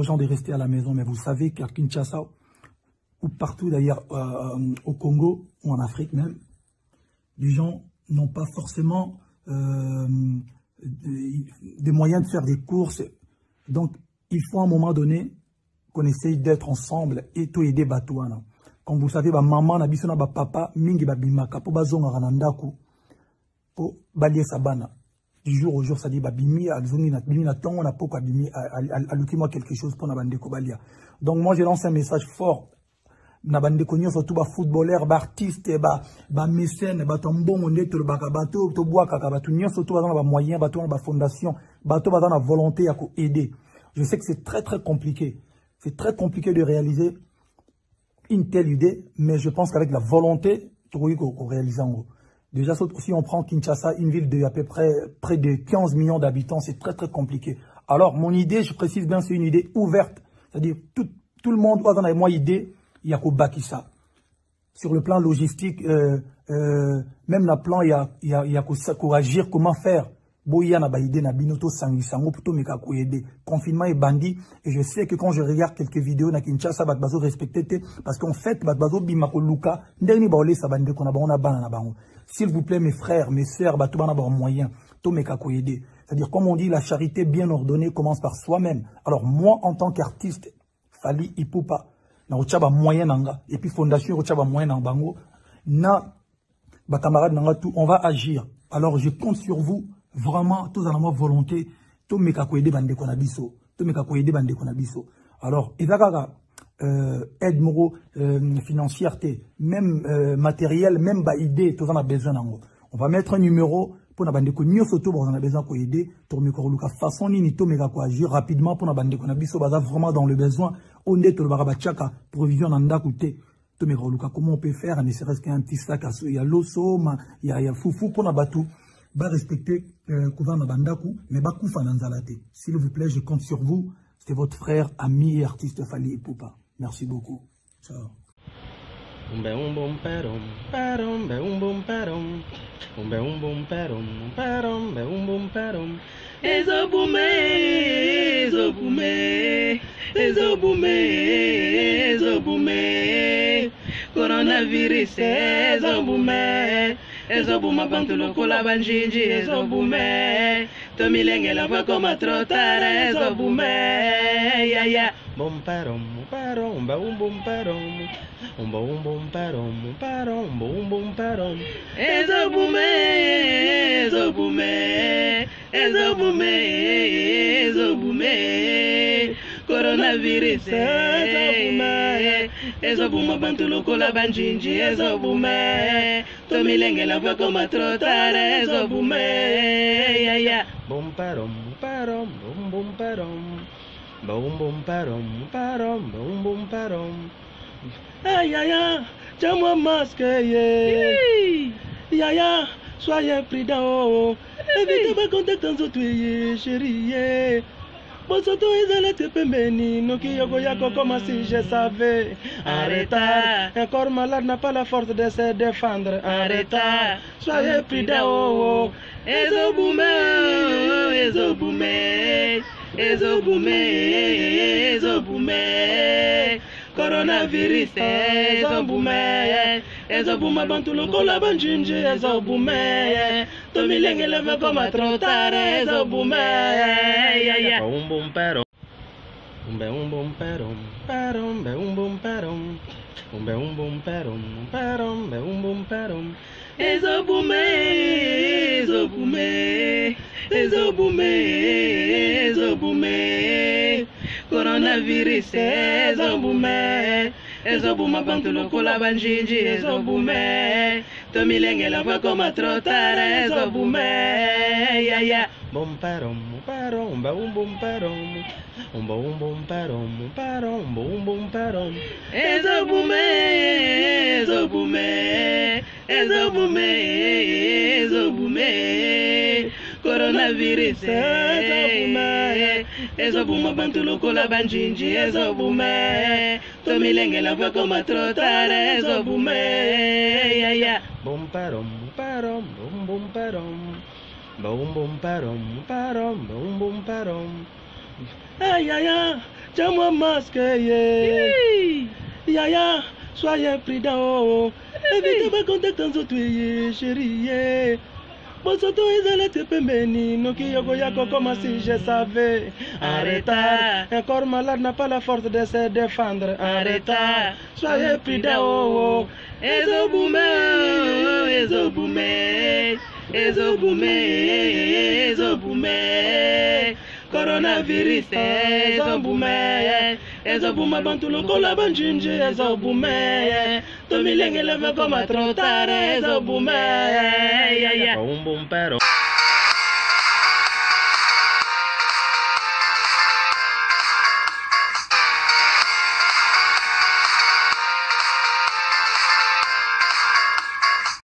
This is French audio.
aux gens de rester à la maison. Mais vous savez qu'à Kinshasa, ou partout d'ailleurs au Congo, ou en Afrique même, les gens n'ont pas forcément des moyens de faire des courses. Donc, il faut à un moment donné qu'on essaye d'être ensemble et tout aider Batouana. Comme vous savez, maman, papa, mingi babimaka, po bazonga ranandaku, po balie sabana. Du jour au jour, ça dit babimi, alzongi na bimi na tongo na poko babimi, alukimo quelque chose pour na bandeko balia. Donc moi, je lance un message fort. Na bandeko nyo surtout ba footballeur, ba artiste, ba mécène, ba tombongo neto ba bato, to bois kaka ba tout nyo surtout ba ba moyen, ba to ba fondation, ba to ba na volonté à aider. Je sais que c'est très très compliqué. C'est très compliqué de réaliser une telle idée, mais je pense qu'avec la volonté, qu'on réalise en gros. Déjà, si on prend Kinshasa, une ville de à peu près de 15 millions d'habitants, c'est très très compliqué. Alors, mon idée, je précise bien, c'est une idée ouverte. C'est-à-dire, tout le monde doit en avoir une idée, il y a qu'au Bakissa. Sur le plan logistique, même le plan, il y a qu'au agir, comment faire. Boya na baïdé na binoto sangisango plutôt meka koyede. Confinement et bandit. Et je sais que quand je regarde quelques vidéos na Kinshasa, batbazo respecté, parce qu'en fait, batbazo bimako luka, ndeni baolé sa bande kona baona bana na bango. S'il vous plaît, mes frères, mes sœurs, bato bana ba moyen, to meka koyede. C'est-à-dire, comme on dit, la charité bien ordonnée commence par soi-même. Alors, moi, en tant qu'artiste, Fally Ipupa, na ochaba moyen nanga, et puis fondation ochaba moyen nanga bango, na, ba camarade nanga tout, on va agir. Alors, je compte sur vous. Vraiment, tous en avoir volonté, tout me kakoyede bande konabiso, tout me kakoyede bande konabiso. Alors, ezakaka aide moro financière, même matériel, même ba idée, tous en a besoin nango. On va mettre un numéro pour na bande ko nyoso to on a besoin ko aider, to me ko luka façon ni to me ka agir rapidement pour na bande konabiso baza vraiment dans le besoin. On est to le barabachaka provision nanda koute. To me ko luka comment on peut faire, ne serait-ce qu'un petit sac à il y a l'osso, il y a foufou pour na batou. Ba respecter Kouvana Bandaku, mais ba Koufa Nanzalate. S'il vous plaît, je compte sur vous. C'était votre frère, ami et artiste Fally Ipupa. Merci beaucoup. Ciao. Coronavirus, ezobuma bantu lokola banjinji ezobume tomilengela va koma trotare ezobume ya ya bom parom parom bom parom bom parom parom bom parom ezobume ezobume ezobume ezobume coronavirus ezobume ezobuma bantu lokola banjinji ezobume tomilengela va koma trotare ezobume ya ya bom parom parom bom parom bom parom parom bom parom ay ay ay tiens-moi masque ya ya soyez prudents évitez de contacter nos autres chérie. Bosoto ezalete pembeni, noki yoko yako comme si je savais. Arrêta, un corps malade n'a pas la force de se défendre. Arrêta, soyez prudents, oh, oh. Ezobume, ezobume, ezobume, ezobume. Coronavirus, ezobume, ezobume bantu lokola banjinji, ezobume. Tomilenge leve koma trotare, ezobume. Ya ya. Bom parom, bom parom, parom, bom parom, bom parom, parom, bom parom. Ezobume, ezobume, ezobume, ezobume. Coronavirus, ezobume. Ezobuma bantu lokola banjinji ezobume tomilengela va koma trotare ezobume ya ya bom parom parom bom parom bom parom parom bom parom ezobume ezobume ezobume ezobume coronavirus ezobume ezobuma bantu lokola banjinji ezobume tomilengela va koma trotare ezobume ya ya bom parom parom bom parom bom parom parom bom parom ay ay ay tiens-moi masque, yeah. Yaya, soyez prudent, oh. Évitez pas contact en autres, chérie, yeah. Bosoto ezala te pembeni, noki yoko yako comme si je savais. Arrêta, un corps malade n'a pas la force de se défendre. Arrêta, soyez prudent, oh. Ezobume, ezobume, ezobume, ezobume. Coronavirus, ezobume, ezobume bantu lokola banjinji, ezobume. Tomilenge leve comme trop tard, ezobume. Un boom pero.